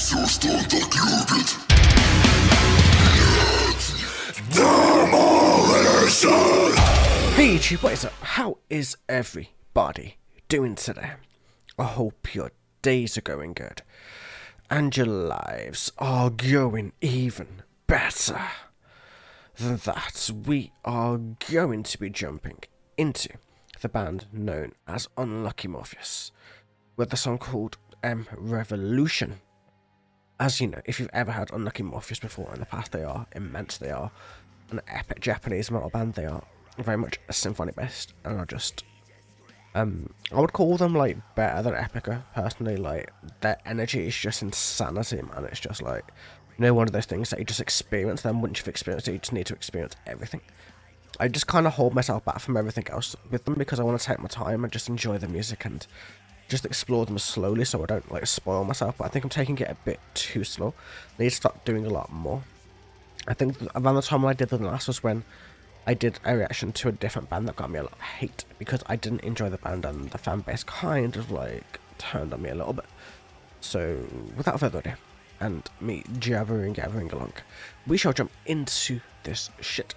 Hey YouTube, what is up? How is everybody doing today? I hope your days are going good and your lives are going even better than that. We are going to be jumping into the band known as Unlucky Morpheus with the song called Revolution. As you know, if you've ever heard Unlucky Morpheus before in the past, they are immense. They are an epic Japanese metal band. They are very much a symphonic based, and are just I would call them like better than Epica personally. Like, their energy is just insanity, man. It's just like, you know, one of those things that you just experience. Then once you've experienced it, you just need to experience everything. I just kind of hold myself back from everything else with them because I want to take my time and just enjoy the music and just explore them slowly, so I don't like spoil myself. But I think I'm taking it a bit too slow. I need to start doing a lot more. I think around the time I did the last was when I did a reaction to a different band that got me a lot of hate because I didn't enjoy the band and the fan base kind of like turned on me a little bit. So without further ado, and me gathering along, we shall jump into this shit.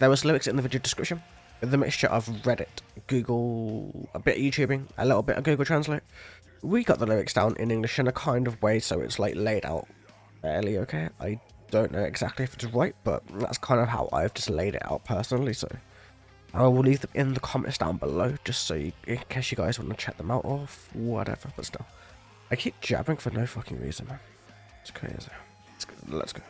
There was lyrics in the video description with a mixture of Reddit, Google, a bit of YouTubing, a little bit of Google Translate. We got the lyrics down in English in a kind of way so it's like laid out fairly okay. I don't know exactly if it's right, but that's kind of how I've just laid it out personally, so I will leave them in the comments down below just so in case you guys want to check them out or whatever. But still, I keep jabbing for no fucking reason, man. It's crazy. Let's go.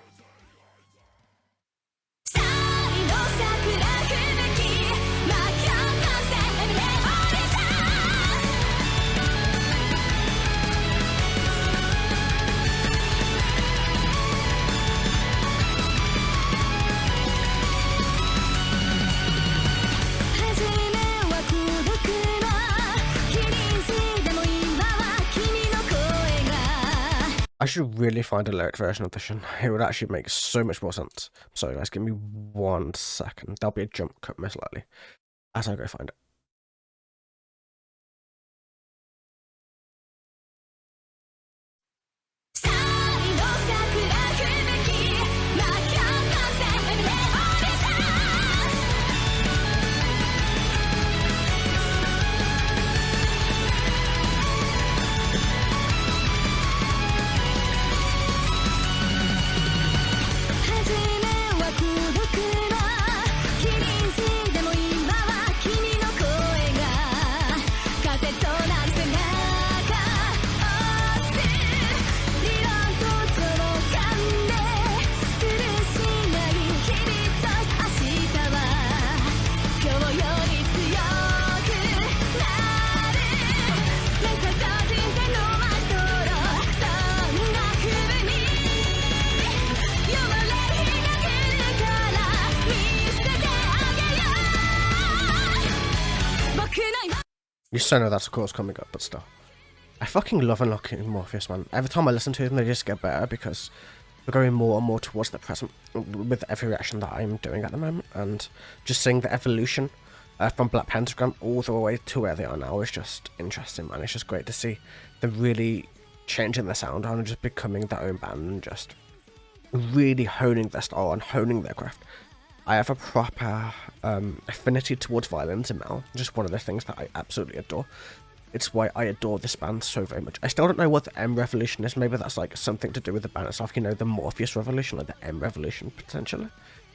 I should really find a lyric version of this one. It would actually make so much more sense. So guys, give me 1 second. There'll be a jump cut most likely as I go find it. You so know that's of course coming up, but still. I fucking love Unlucky Morpheus, man. Every time I listen to them, they just get better because we're going more and more towards the present with every reaction that I'm doing at the moment. And just seeing the evolution from Black Pentagram all the way to where they are now is just interesting, man. It's just great to see them really changing their sound and just becoming their own band and just really honing their style and honing their craft. I have a proper affinity towards violins in metal, just one of the things that I absolutely adore. It's why I adore this band so very much. I still don't know what the M Revolution is. Maybe that's like something to do with the band itself, you know, the Morpheus Revolution, like the M Revolution potentially.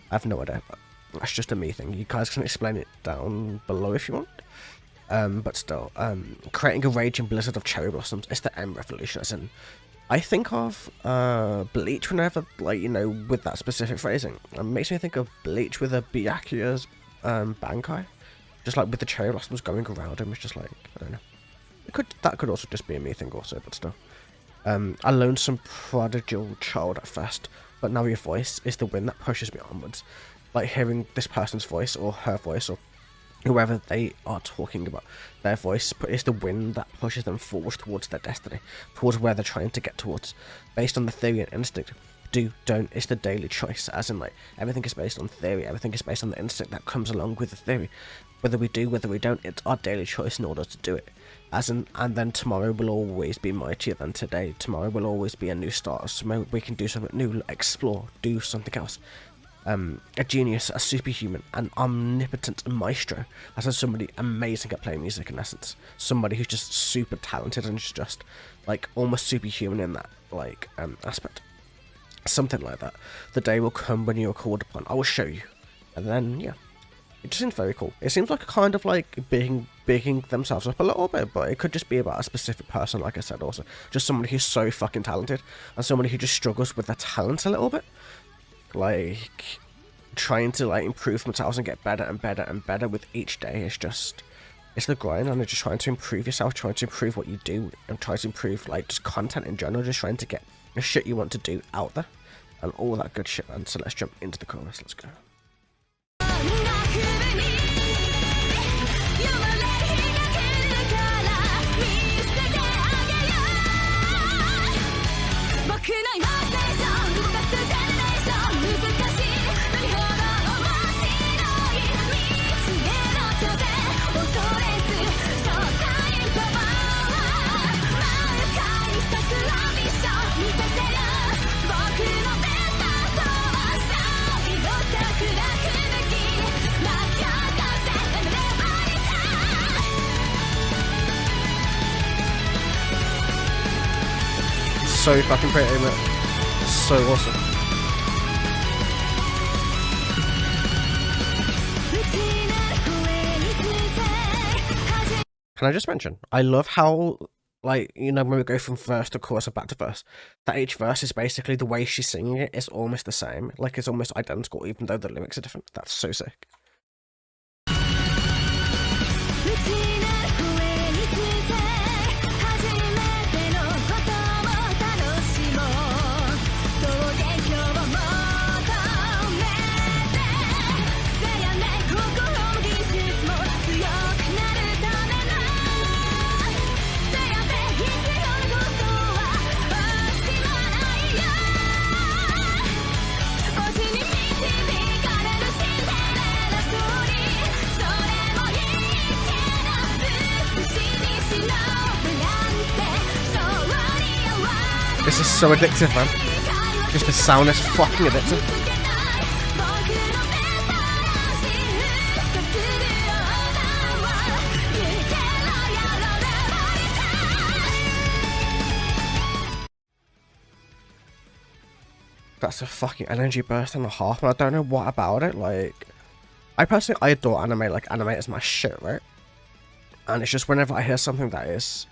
I have no idea, but that's just a me thing. You guys can explain it down below if you want. But still, creating a raging blizzard of cherry blossoms is the M Revolution, as in I think of Bleach whenever, like, you know, with that specific phrasing. It makes me think of Bleach with a Byakuya's Bankai. Just like with the cherry blossoms going around him, it's just like, I don't know. That could also just be a me thing also, but still. A lonesome prodigal child at first, but now your voice is the wind that pushes me onwards. Like hearing this person's voice or her voice or whoever they are talking about, their voice is the wind that pushes them forward towards their destiny, towards where they're trying to get towards, based on the theory and instinct. Do, don't, it's the daily choice, as in like, everything is based on theory, everything is based on the instinct that comes along with the theory. Whether we do, whether we don't, it's our daily choice in order to do it. And then tomorrow will always be mightier than today. Tomorrow will always be a new start. Tomorrow we can do something new, explore, do something else. A genius, a superhuman, an omnipotent maestro. As in somebody amazing at playing music in essence. Somebody who's just super talented and is just like almost superhuman in that like aspect. Something like that. The day will come when you are called upon. I will show you. And then yeah. It just seems very cool. It seems like kind of like bigging themselves up a little bit, but it could just be about a specific person, like I said also. Just somebody who's so fucking talented, and somebody who just struggles with their talent a little bit. Like, trying to like improve themselves and get better and better and better with each day. It's the grind, and just trying to improve yourself, trying to improve what you do, and trying to improve like just content in general, just trying to get the shit you want to do out there, and all that good shit, man. So let's jump into the chorus, let's go. So fucking pretty, man. So awesome. Can I just mention, I love how, like, you know, when we go from verse to chorus and back to verse, that each verse is basically the way she's singing it is almost the same. Like, it's almost identical, even though the lyrics are different. That's so sick. This is so addictive, man. Just the sound is fucking addictive. That's a fucking energy burst and a half, and I don't know what about it. Like, I adore anime. Like, anime is my shit, right? And it's just whenever I hear something that is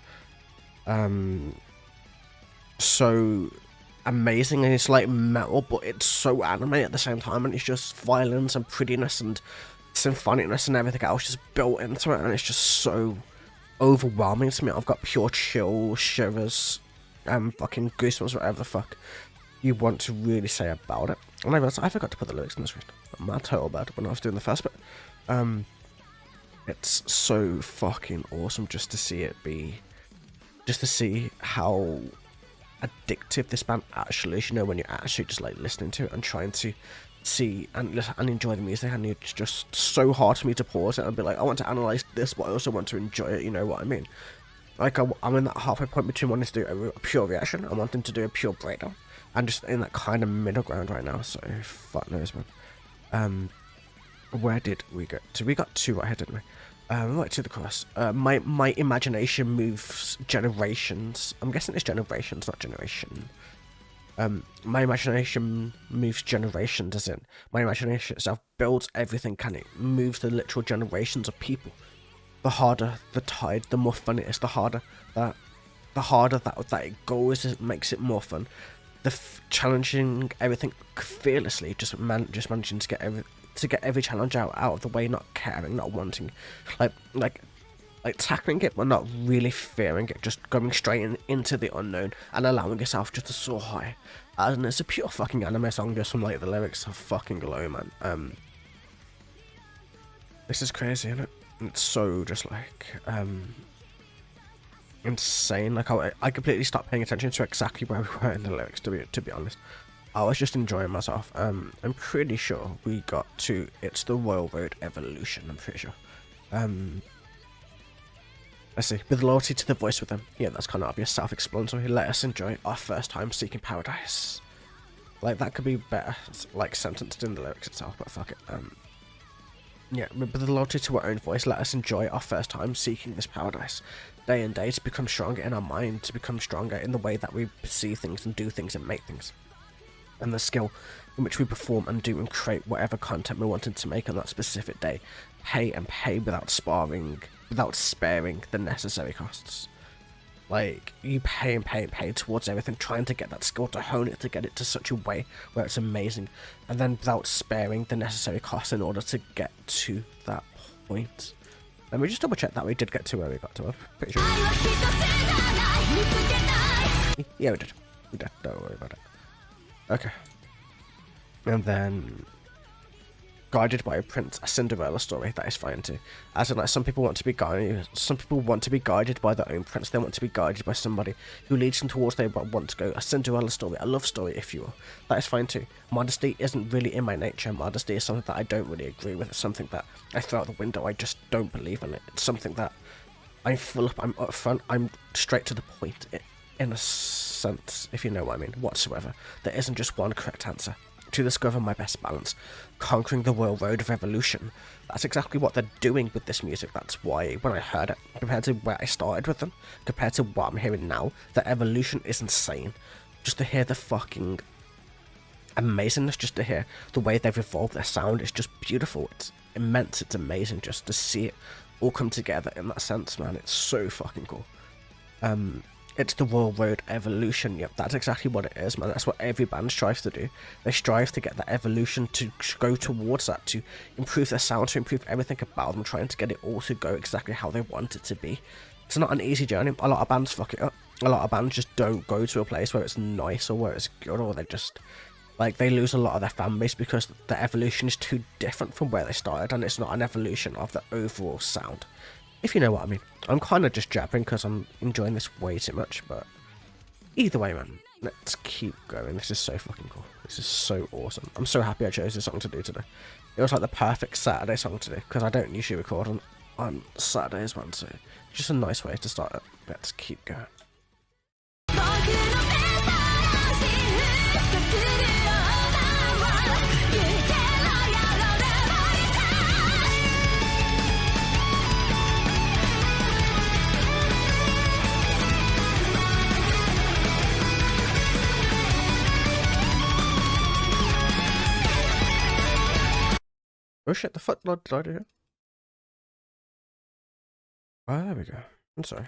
so amazing, and it's like metal, but it's so anime at the same time, and it's just violence and prettiness and symphonicness and everything else just built into it, and it's just so overwhelming to me. I've got pure chill, shivers, fucking goosebumps, whatever the fuck you want to really say about it. And I forgot to put the lyrics in the screen. I'm a total bad when I was doing the first bit. It's so fucking awesome just to see it be, just to see how addictive this band actually is, you know, when you're actually just like listening to it and trying to see and listen and enjoy the music, and it's just so hard for me to pause it and be like, I want to analyze this, but I also want to enjoy it, you know what I mean? Like, I'm in that halfway point between wanting to do a pure reaction and wanting to do a pure breakdown, and just in that kind of middle ground right now, so fuck knows, man. Where did we go? So we got two right here, didn't we? Right to the chorus. My imagination moves generations. I'm guessing it's generations, not generation. My imagination moves generations, as in my imagination itself builds everything, can it? Moves the literal generations of people. The harder the tide, the more fun it is. The harder that it goes, it makes it more fun. Challenging everything fearlessly, just managing to get every challenge out of the way, not caring, not wanting, like tackling it, but not really fearing it, just going straight into the unknown and allowing yourself just to soar high. And it's a pure fucking anime song, just from like the lyrics are fucking glow, man. This is crazy, isn't it? It's so just like insane. Like, I completely stopped paying attention to exactly where we were in the lyrics, to be honest. I was just enjoying myself. I'm pretty sure we got to It's the Royal Road Evolution, I'm pretty sure. Let's see. With loyalty to the voice with them. Yeah, that's kind of obvious, self-explanatory. Let us enjoy our first time seeking paradise. Like, that could be better, like, sentenced in the lyrics itself, but fuck it. Yeah, with the loyalty to our own voice, let us enjoy our first time seeking this paradise. Day and day, to become stronger in our mind, to become stronger in the way that we see things and do things and make things. And the skill in which we perform and do and create whatever content we wanted to make on that specific day. Pay and pay without sparing the necessary costs. Like, you pay and pay and pay towards everything, trying to get that skill, to hone it, to get it to such a way where it's amazing, and then without sparing the necessary costs in order to get to that point. Let me just double check that we did get to where we got to. I'm pretty sure. Yeah, we did. We did. Don't worry about it. Okay. And then guided by a prince, a Cinderella story. That is fine too. As in, like, some people want to be guided by their own prince. They want to be guided by somebody who leads them towards they want to go. A Cinderella story, a love story, if you will. That is fine too. Modesty isn't really in my nature. Modesty is something that I don't really agree with. It's something that I throw out the window. I just don't believe in it. It's something that I'm full up. I'm upfront. I'm straight to the point. In a sense, if you know what I mean, whatsoever. There isn't just one correct answer. To discover my best balance, conquering the world road of evolution. That's exactly what they're doing with this music. That's why when I heard it, compared to where I started with them, compared to what I'm hearing now, the evolution is insane. Just to hear the fucking amazingness, just to hear the way they've evolved their sound, is just beautiful. It's immense, it's amazing just to see it all come together in that sense, man. It's so fucking cool. It's the Royal Road evolution. Yep, that's exactly what it is, man. That's what every band strives to do. They strive to get that evolution, to go towards that, to improve their sound, to improve everything about them, trying to get it all to go exactly how they want it to be. It's not an easy journey. A lot of bands fuck it up. A lot of bands just don't go to a place where it's nice or where it's good, or they just, like, they lose a lot of their fan base because the evolution is too different from where they started, and it's not an evolution of the overall sound. If you know what I mean. I'm kind of just jabbering because I'm enjoying this way too much, but either way, man, let's keep going. This is so fucking cool. This is so awesome. I'm so happy I chose this song to do today. It was like the perfect Saturday song to do, because I don't usually record on Saturdays, man, so just a nice way to start it. Let's keep going. Oh shit, the fuck did I do here? Oh, there we go. I'm sorry.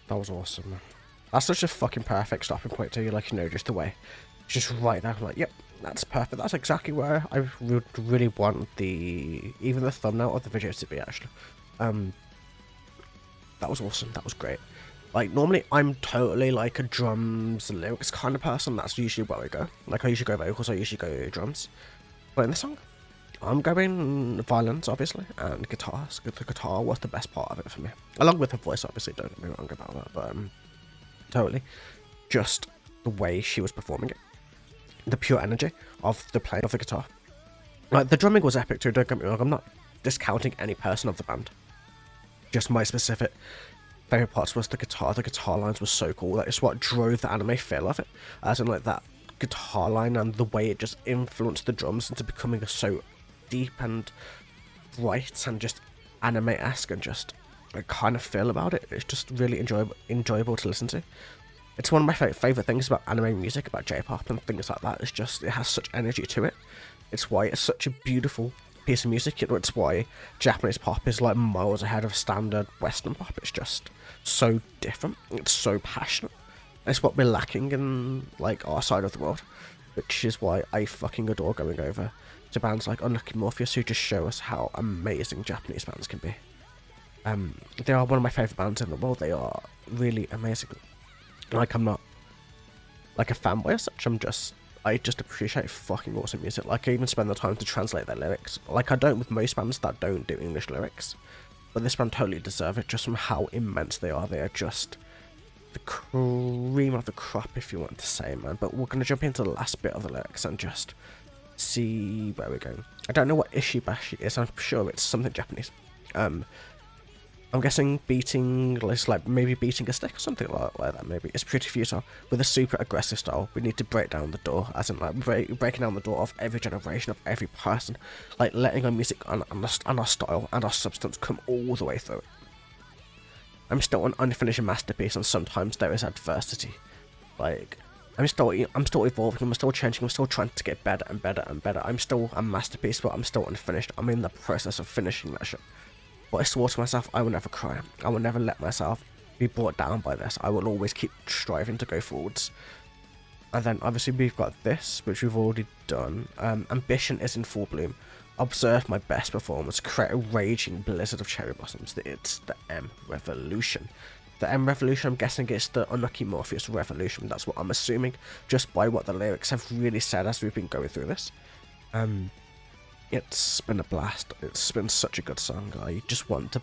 That was awesome, man. That's such a fucking perfect stopping point too, like, you know, just the way. It's just right there. I'm like, yep, that's perfect. That's exactly where I would really want even the thumbnail of the video to be, actually. That was awesome. That was great. Like, normally I'm totally like a drums and lyrics kind of person. That's usually where I go. Like, I usually go vocals, I usually go drums. But in this song, I'm going violins, obviously, and guitars. The guitar was the best part of it for me. Along with the voice, obviously, don't get me wrong about that, but totally. just the way she was performing it, the pure energy of the playing of the guitar. Like, the drumming was epic too, don't get me wrong, I'm not discounting any person of the band. Just my specific favourite parts was the guitar lines were so cool. That is what drove the anime feel of it, as in like that guitar line and the way it just influenced the drums into becoming so deep and bright and just anime-esque, and just like kind of feel about it. It's just really enjoyable to listen to. It's one of my favourite things about anime music, about J-pop and things like that. It's just, it has such energy to it. It's why it's such a beautiful piece of music. You know, it's why Japanese pop is like miles ahead of standard Western pop. It's just so different. It's so passionate. It's what we're lacking in like our side of the world, which is why I fucking adore going over to bands like Unlucky Morpheus, who just show us how amazing Japanese bands can be. They are one of my favourite bands in the world. They are really amazing. Like, I'm not like a fanboy as such, I just appreciate fucking awesome music. Like, I even spend the time to translate their lyrics. Like, I don't with most bands that don't do English lyrics, but this band totally deserve it just from how immense they are. They are just the cream of the crop, if you want to say, man. But we're going to jump into the last bit of the lyrics and just see where we're going. I don't know what Ishibashi is. I'm sure it's something Japanese. I'm guessing beating, like maybe beating a stick or something like that, maybe. It's pretty futile. With a super aggressive style, we need to break down the door, as in like breaking down the door of every generation, of every person. Like, letting our music and our style and our substance come all the way through it. I'm still an unfinished masterpiece, and sometimes there is adversity. Like, I'm still evolving, I'm still changing, I'm still trying to get better and better and better. I'm still a masterpiece, but I'm still unfinished. I'm in the process of finishing that shit. But I swore to myself, I will never cry. I will never let myself be brought down by this. I will always keep striving to go forwards. And then obviously we've got this, which we've already done. Ambition is in full bloom. Observe my best performance. Create a raging blizzard of cherry blossoms. It's the M Revolution. The M Revolution, I'm guessing it's the Unlucky Morpheus Revolution. That's what I'm assuming, just by what the lyrics have really said as we've been going through this. It's been a blast. It's been such a good song. I just want to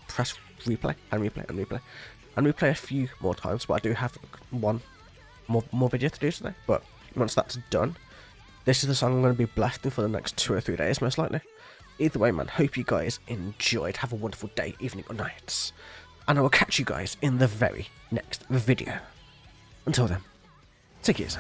press replay and replay and replay and replay a few more times, but I do have one more video to do today. But once that's done, this is the song I'm going to be blasting for the next 2 or 3 days, most likely. Either way, man, hope you guys enjoyed. Have a wonderful day, evening, or nights. And I will catch you guys in the very next video. Until then, take it easy.